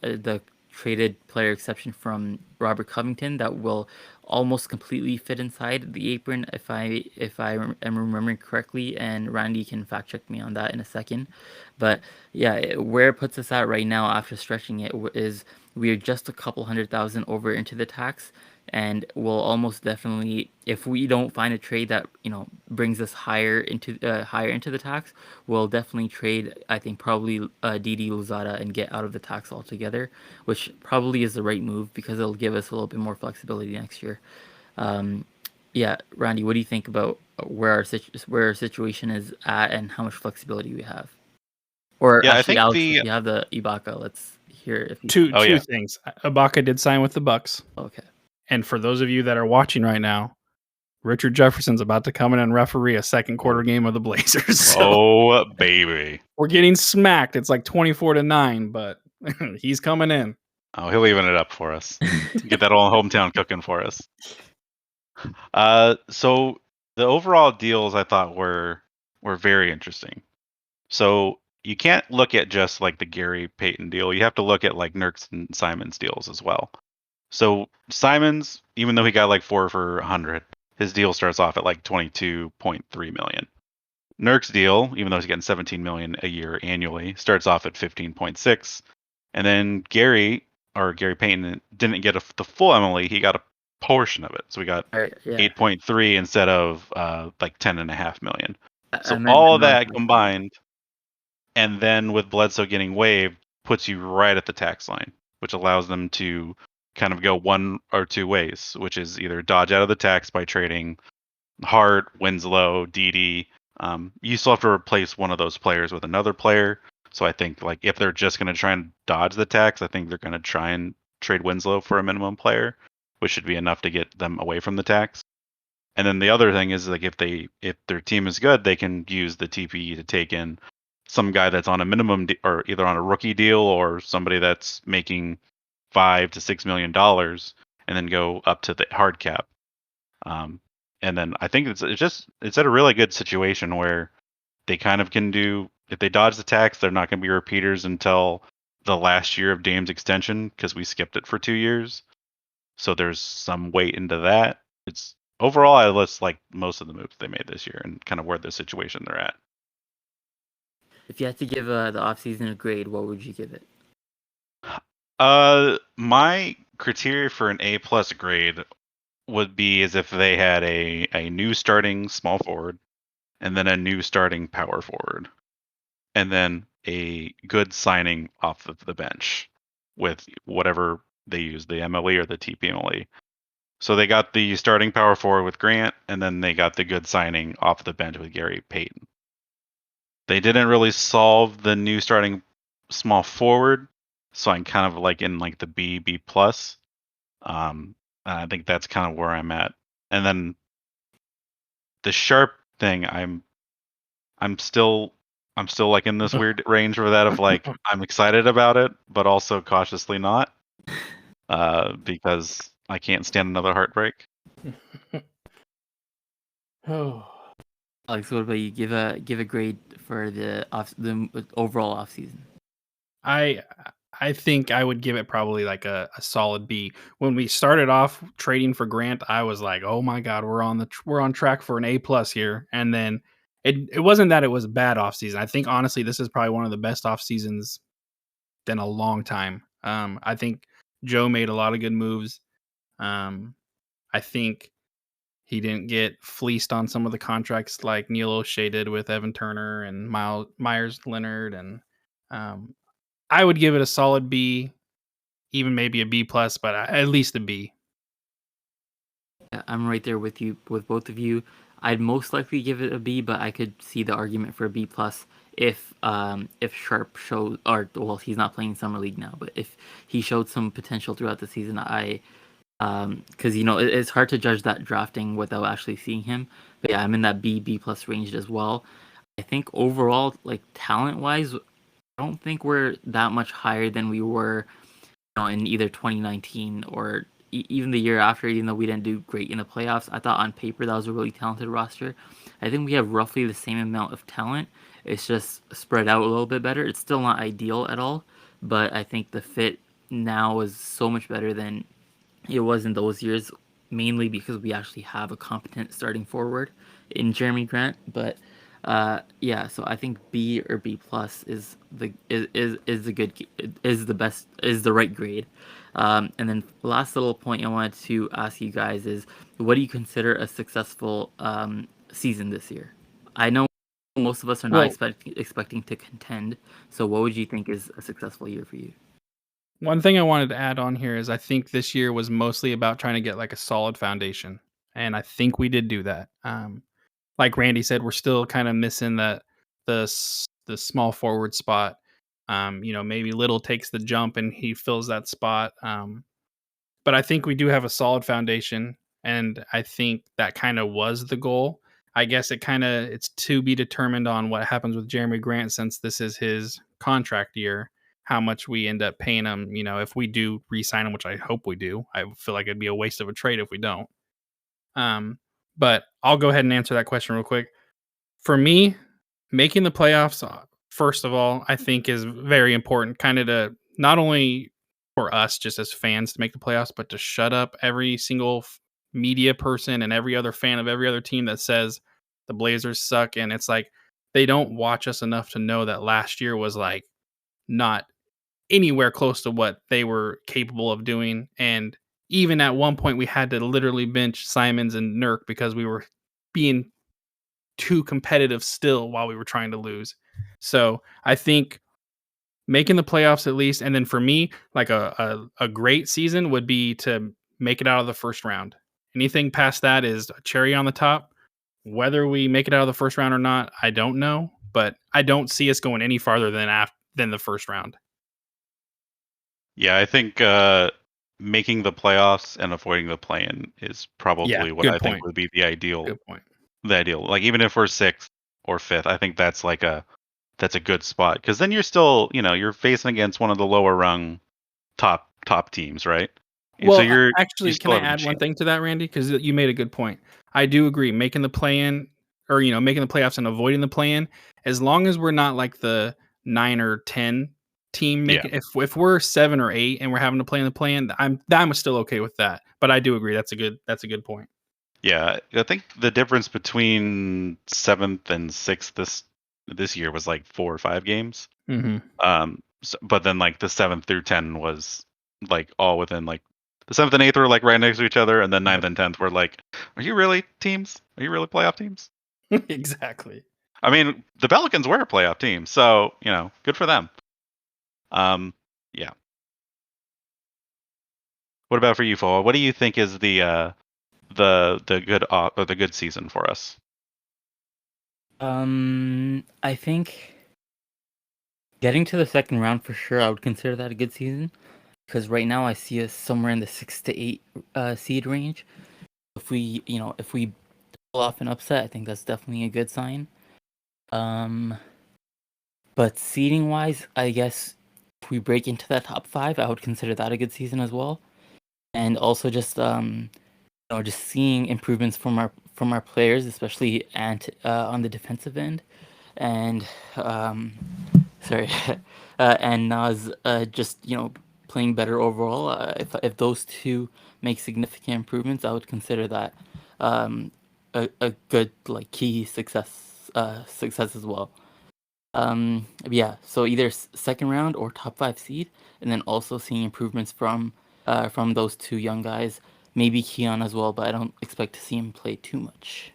the traded player exception from Robert Covington that will almost completely fit inside the apron, if I am remembering correctly, and Randy can fact check me on that in a second. But yeah, where it puts us at right now after stretching it is we are just a couple 100,000 over into the tax, and we'll almost definitely, if we don't find a trade that brings us higher into the tax, we'll definitely trade. I think probably Didi Lozada and get out of the tax altogether, which probably is the right move because it'll give us a little bit more flexibility next year. Yeah, Randy, what do you think about where our situation is at and how much flexibility we have? Or
Yeah, I
actually,
think
Alex, if
the
you have the Ibaka, let's hear if you.
Two
oh
two
yeah,
things. Ibaka did sign with the Bucks,
Okay.
and for those of you that are watching right now, Richard Jefferson's about to come in and referee a second quarter game of the Blazers. So
oh baby,
we're getting smacked. It's like 24-9, but he's coming in.
oh he'll even it up for us. Get that old hometown cooking for us. So the overall deals I thought were very interesting. So you can't look at just like the Gary Payton deal. You have to look at like Nurk's and Simon's deals as well. So Simon's, even though he got like 4 for 100, his deal starts off at like 22.3 million. Nurk's deal, even though he's getting 17 million a year annually, starts off at 15.6. And then Gary Payton didn't get the full MLE. He got a portion of it. So we got
All right, yeah.
8.3 instead of like 10.5 million.
I
So
meant
all
the
of that
non-tax.
combined, and then with Bledsoe getting waived, puts you right at the tax line, which allows them to kind of go one or two ways, which is either dodge out of the tax by trading Hart, Winslow, Didi. You still have to replace one of those players with another player. So I think like if they're just going to try and dodge the tax, I think they're going to try and trade Winslow for a minimum player, which should be enough to get them away from the tax. And then the other thing is like if their team is good, they can use the TPE to take in some guy that's on a minimum or either on a rookie deal or somebody that's making $5 to $6 million, and then go up to the hard cap. And then I think it's at a really good situation where they kind of can do, if they dodge the tax, they're not going to be repeaters until the last year of Dame's extension because we skipped it for 2 years. So there's some weight into that. It's overall I list like most of the moves they made this year and kind of where the situation they're at.
If you had to give the offseason a grade, what would you give it?
My criteria for an A plus grade would be as if they had a new starting small forward, and then a new starting power forward, and then a good signing off of the bench with whatever they use, the MLE or the TPMLE. So they got the starting power forward with Grant, and then they got the good signing off the bench with Gary Payton. They didn't really solve the new starting small forward, so I'm kind of like in like the B plus. I think that's kind of where I'm at. And then the Sharp thing, I'm still like in this weird range for that of like I'm excited about it, but also cautiously not, because I can't stand another heartbreak.
Oh,
Alex, what about you? Give a grade for the overall off season.
I think I would give it probably like a solid B. When we started off trading for Grant, I was like, "Oh my god, we're on track for an A plus here." And then it wasn't that it was a bad off season. I think honestly, this is probably one of the best off seasons in a long time. I think Joe made a lot of good moves. I think he didn't get fleeced on some of the contracts like Neil O'Shea did with Evan Turner and Myers Leonard, and I would give it a solid B. even maybe a B plus, but at least a B.
Yeah, I'm right there with you, with both of you. I'd most likely give it a B, but I could see the argument for a B plus if Sharp showed, or well, he's not playing summer league now, but if he showed some potential throughout the season, because it's hard to judge that drafting without actually seeing him. But yeah, I'm in that B plus range as well. I think overall, like talent wise, I don't think we're that much higher than we were in either 2019 or even the year after, even though we didn't do great in the playoffs. I thought on paper that was a really talented roster. I think we have roughly the same amount of talent. It's just spread out a little bit better. It's still not ideal at all, but I think the fit now is so much better than it was in those years, mainly because we actually have a competent starting forward in Jeremy Grant. But yeah, so I think B or B plus is the good, is the best, is the right grade. And then last little point I wanted to ask you guys is, what do you consider a successful season this year? I know most of us are not
Well,
expecting to contend. So what would you think is a successful year for you?
one thing I wanted to add on here is I think this year was mostly about trying to get like a solid foundation, and I think we did do that. Like Randy said, we're still kind of missing the small forward spot. Maybe Little takes the jump and he fills that spot. But I think we do have a solid foundation, and I think that kind of was the goal. I guess it's to be determined on what happens with Jeremy Grant, since this is his contract year, how much we end up paying him. If we do re-sign him, which I hope we do. I feel like it'd be a waste of a trade if we don't. But I'll go ahead and answer that question real quick. For me, making the playoffs, first of all, I think is very important, kind of to not only for us just as fans to make the playoffs, but to shut up every single media person and every other fan of every other team that says the Blazers suck. And it's like they don't watch us enough to know that last year was like not anywhere close to what they were capable of doing. And even at one point, we had to literally bench Simons and Nurk because we were being too competitive still while we were trying to lose. So I think making the playoffs at least, and then for me, like a great season would be to make it out of the first round. Anything past that is a cherry on the top. Whether we make it out of the first round or not, I don't know, but I don't see us going any farther than the first round.
Yeah, I think making the playoffs and avoiding the play-in is probably what
Good
I think
point.
would be the ideal.
Good point.
The ideal, like even if we're sixth or fifth, I think that's a good spot, because then you're still you're facing against one of the lower rung top teams, right? And so
Well,
you
actually, can
still
I
have a
add one
chance.
thing to that, Randy? Because you made a good point. I do agree. Making the play-in, or making the playoffs and avoiding the play-in, as long as we're not like the 9 or 10 team
Yeah,
making. If we're 7 or 8 and we're having to play in the play-in, I'm still okay with that. But I do agree. That's a good point.
yeah. I think the difference between seventh and sixth this year was like 4 or 5 games.
Mm-hmm.
But then like the 7th through 10 was like all within like the 7th and 8th were like right next to each other, and then 9th and 10th were like, are you really teams? Are you really playoff teams?
Exactly.
I mean, the Pelicans were a playoff team, so good for them. Yeah. What about for you, Foa? What do you think is the good or the good season for us?
I think getting to the second round for sure, I would consider that a good season, because right now I see us somewhere in the 6 to 8 seed range. If we pull off an upset, I think that's definitely a good sign. But seeding wise, I guess if we break into that top 5, I would consider that a good season as well. And also just seeing improvements from our players, especially on the defensive end, and sorry, and Nas just playing better overall. If those two make significant improvements, I would consider that a good like key success as well. Yeah, so either second round or top 5 seed, and then also seeing improvements from those two young guys, maybe Keon as well, but I don't expect to see him play too much.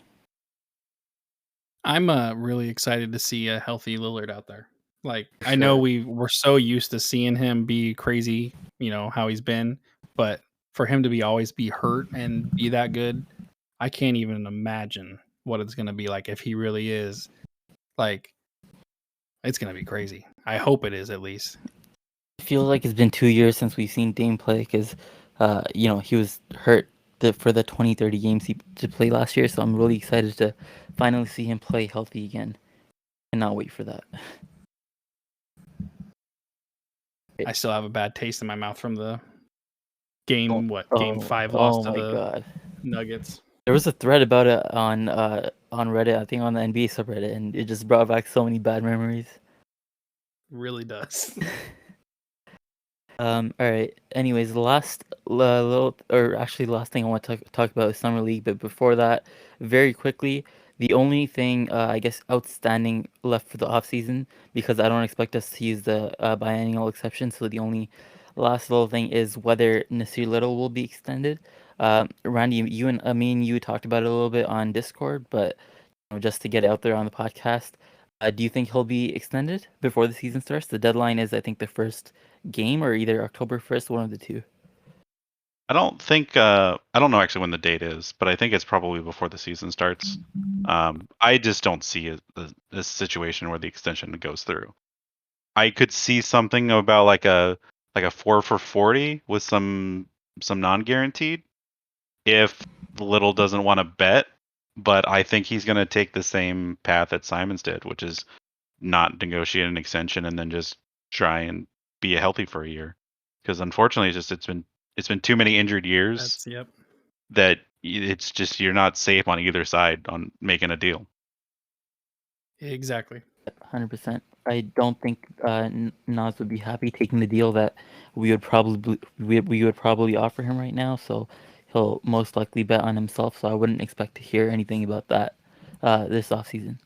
I'm really excited to see a healthy Lillard out there. Like, I know we're so used to seeing him be crazy, how he's been, but for him to always be hurt and be that good, I can't even imagine what it's gonna be like if he really is. Like, it's gonna be crazy. I hope it is at least.
It feels like it's been 2 years since we've seen Dame play because, he was hurt for the 20-30 games he to play last year. So I'm really excited to finally see him play healthy again. Cannot wait for that.
I still have a bad taste in my mouth from the game. Game 5 loss
Oh
to
my
the
god.
Nuggets.
There was a thread about it on Reddit, I think on the NBA subreddit, and it just brought back so many bad memories.
Really does.
All right. Anyways, the last the last thing I want to talk about is summer league. But before that, very quickly, the only thing I guess outstanding left for the off season, because I don't expect us to use the biennial exception. So the only last little thing is whether Nasir Little will be extended. Randy, you and Amin, you talked about it a little bit on Discord, but just to get it out there on the podcast. Do you think he'll be extended before the season starts? The deadline is, I think, the first game or either October 1st, one of the two.
I don't think I don't know actually when the date is, but I think it's probably before the season starts. I just don't see a situation where the extension goes through. I could see something about like a 4 for 40 with some non-guaranteed if Little doesn't want to bet, but I think he's going to take the same path that Simons did, which is not negotiate an extension and then just try and be healthy for a year. Because unfortunately, it's been too many injured years
Yep.
that it's just you're not safe on either side on making a deal.
Exactly.
100%. I don't think Nas would be happy taking the deal that we would probably offer him right now. So he'll most likely bet on himself. So I wouldn't expect to hear anything about that this offseason.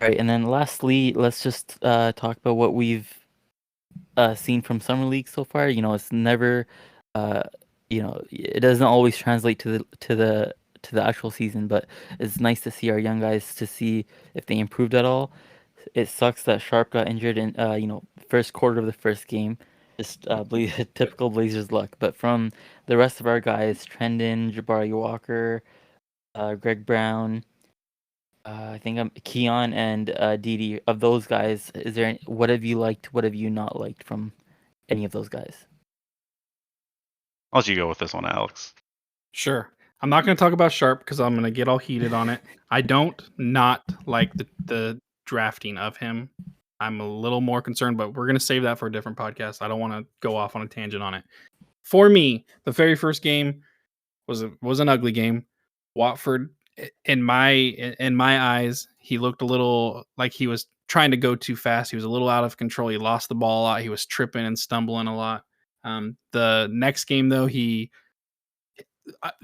All right, and then lastly, let's just talk about what we've seen from summer league so far. It's never, it doesn't always translate to the actual season, but it's nice to see our young guys to see if they improved at all. It sucks that Sharp got injured in first quarter of the first game. Just typical Blazers luck. But from the rest of our guys, Trendon, Jabari Walker, Greg Brown, I think I'm Keon and Didi. Of those guys, what have you liked? What have you not liked from any of those guys?
I'll let you go with this one, Alex.
Sure. I'm not going to talk about Sharp because I'm going to get all heated on it. I don't not like the drafting of him. I'm a little more concerned, but we're going to save that for a different podcast. I don't want to go off on a tangent on it. For me, the very first game was an ugly game. Watford, in my eyes, he looked a little like he was trying to go too fast. He was a little out of control. He lost the ball a lot. He was tripping and stumbling a lot. The next game, though, he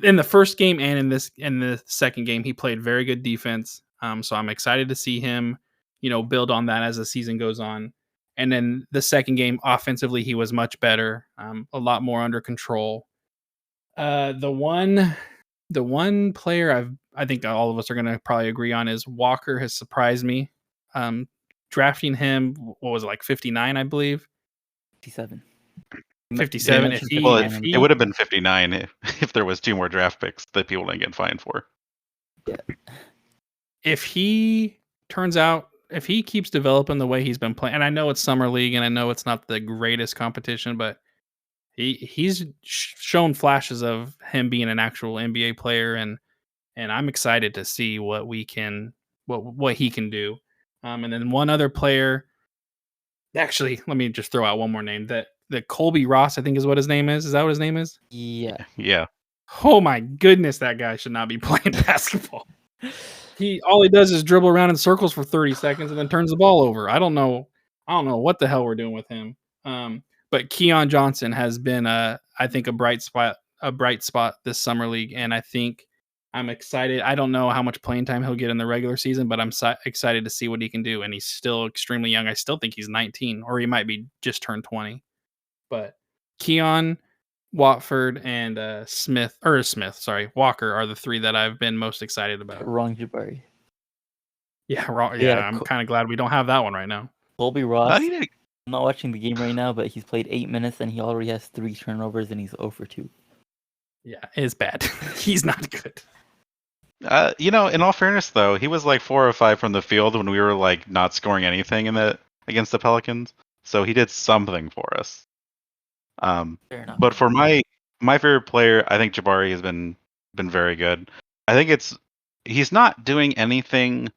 in the first game and in the second game, he played very good defense. So I'm excited to see him, build on that as the season goes on. And then the second game, offensively, he was much better, a lot more under control. The one player I think all of us are going to probably agree on is Walker has surprised me. Drafting him, what was it, like 59, I believe?
57.
57.
It would have been 59 if there was 2 more draft picks that people didn't get fined for.
Yeah.
If he keeps developing the way he's been playing, and I know it's summer league and I know it's not the greatest competition, but he's shown flashes of him being an actual NBA player, and I'm excited to see what he can do. And then one other player, actually, let me just throw out one more name, that Colby Ross, I think is what his name is. Is that what his name is?
Yeah.
Oh my goodness, that guy should not be playing basketball. All he does is dribble around in circles for 30 seconds and then turns the ball over. I don't know what the hell we're doing with him. But Keon Johnson has been I think a bright spot this summer league, and I think I'm excited. I don't know how much playing time he'll get in the regular season, but I'm excited to see what he can do. And he's still extremely young. I still think he's 19, or he might be just turned 20. But Keon, Watford, and Walker are the 3 that I've been most excited about.
Wrong Jabari.
Yeah, wrong. Yeah, I'm kind of glad we don't have that one right now.
Colby Ross.
he did.
I'm not watching the game right now, but he's played 8 minutes and he already has 3 turnovers and he's 0 for 2.
Yeah, it's bad. He's not good.
In all fairness, though, he was like 4 or 5 from the field when we were like not scoring anything against the Pelicans. So he did something for us.
Fair enough.
But for my favorite player, I think Jabari has been very good. I think he's not doing anything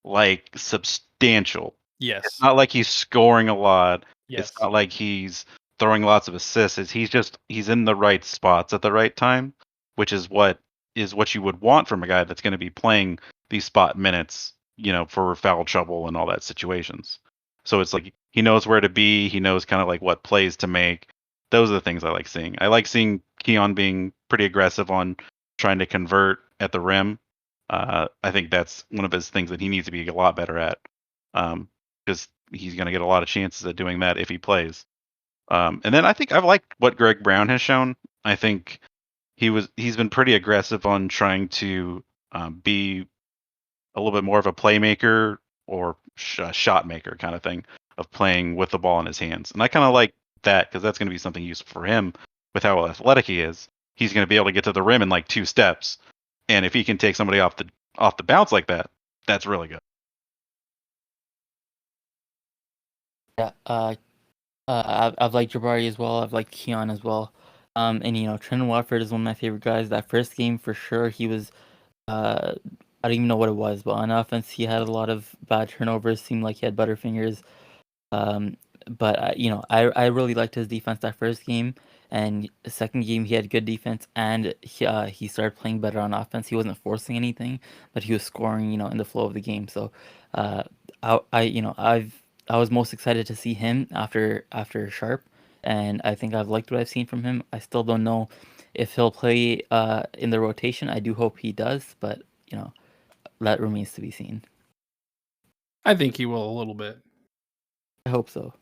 like substantial.
Yes.
It's not like he's scoring a lot.
Yes.
It's not like he's throwing lots of assists. He's in the right spots at the right time, which is what you would want from a guy that's going to be playing these spot minutes, for foul trouble and all that situations. So it's like he knows where to be. He knows kind of like what plays to make. Those are the things I like seeing. I like seeing Keon being pretty aggressive on trying to convert at the rim. I think that's one of his things that he needs to be a lot better at, because he's going to get a lot of chances at doing that if he plays. And then I think I've liked what Greg Brown has shown. I think he's been pretty aggressive on trying to be a little bit more of a playmaker or shot maker kind of thing, of playing with the ball in his hands. And I kind of like that because that's going to be something useful for him with how athletic he is. He's going to be able to get to the rim in like 2 steps. And if he can take somebody off the bounce like that, that's really good.
Yeah, I've liked Jabari as well. I've liked Keon as well. And Trendon Watford is one of my favorite guys. That first game for sure, he was I don't even know what it was, but on offense he had a lot of bad turnovers. Seemed like he had butterfingers. But I really liked his defense that first game, and the second game he had good defense, and he started playing better on offense. He wasn't forcing anything, but he was scoring, in the flow of the game. So, I was most excited to see him after Sharp, and I think I've liked what I've seen from him. I still don't know if he'll play in the rotation. I do hope he does, but that remains to be seen.
I think he will a little bit.
I hope so.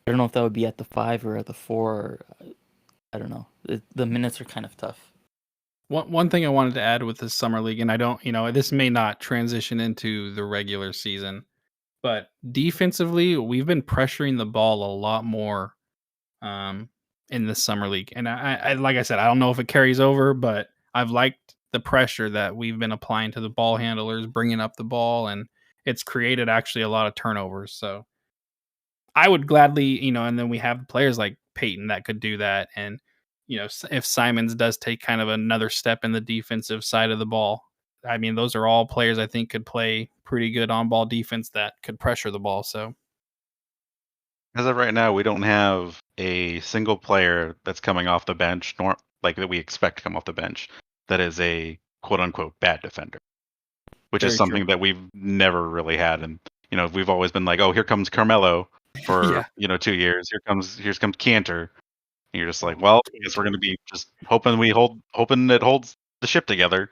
I don't know if that would be at the 5 or at the 4. Or, I don't know. The minutes are kind of tough.
One thing I wanted to add with this summer league, and I don't, this may not transition into the regular season, but defensively, we've been pressuring the ball a lot more in the summer league. And I like I said, I don't know if it carries over, but I've liked the pressure that we've been applying to the ball handlers, bringing up the ball, and it's created actually a lot of turnovers. So I would gladly, and then we have players like Peyton that could do that. And, if Simons does take kind of another step in the defensive side of the ball, I mean, those are all players I think could play pretty good on ball defense that could pressure the ball. So
As of right now, we don't have a single player that's coming off the bench, nor like that we expect to come off the bench, that is a quote unquote bad defender, which
Very
is
true.
something that we've never really had. And we've always been like, oh, here comes Carmelo for
Yeah.
2 years. Here comes Cantor. And you're just like, well, I guess we're gonna be just hoping it holds the ship together.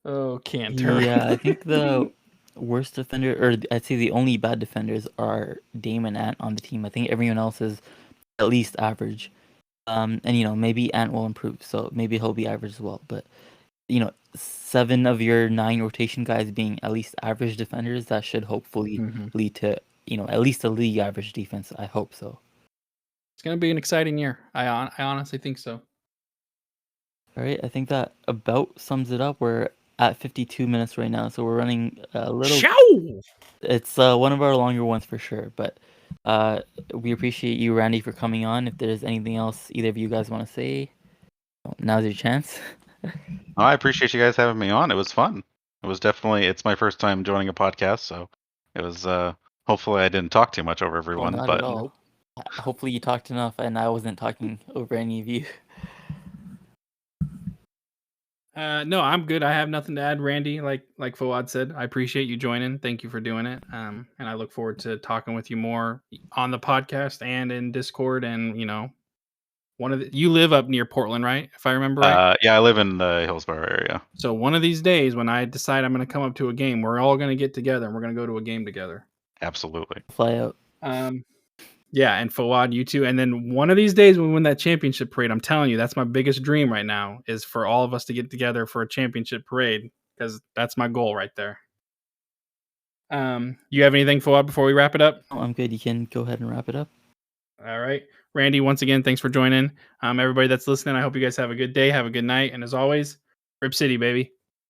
Oh, Cantor.
Yeah, I think the worst defender, or I'd say the only bad defenders, are Dame and Ant on the team. I think everyone else is at least average. And maybe Ant will improve, so maybe he'll be average as well. But 7 of your 9 rotation guys being at least average defenders, that should hopefully lead to at least a league average defense. I hope so.
It's going to be an exciting year. I honestly think so.
All right, I think that about sums it up. We're at 52 minutes right now, so we're running a little.
Show!
It's one of our longer ones for sure, but we appreciate you, Randy, for coming on. If there's anything else either of you guys want to say, now's your chance.
I appreciate you guys having me on. It was fun. It's my first time joining a podcast, so it was. Hopefully, I didn't talk too much over everyone,
Not
but
at all. Hopefully, you talked enough, and I wasn't talking over any of you.
No, I'm good. I have nothing to add, Randy. Like Fawad said, I appreciate you joining. Thank you for doing it. And I look forward to talking with you more on the podcast and in Discord. And you live up near Portland, right? If I remember right.
Yeah, I live in the Hillsborough area.
So one of these days, when I decide I'm going to come up to a game, we're all going to get together and we're going to go to a game together.
Absolutely.
Fly out.
Yeah, and Fawad, you too. And then one of these days when we win that championship parade, I'm telling you, that's my biggest dream right now, is for all of us to get together for a championship parade, because that's my goal right there. You have anything for before we wrap it up?
Oh, I'm good. You can go ahead and wrap it up.
All right. Randy, once again, thanks for joining. Everybody that's listening, I hope you guys have a good day, have a good night, and as always, Rip City, baby.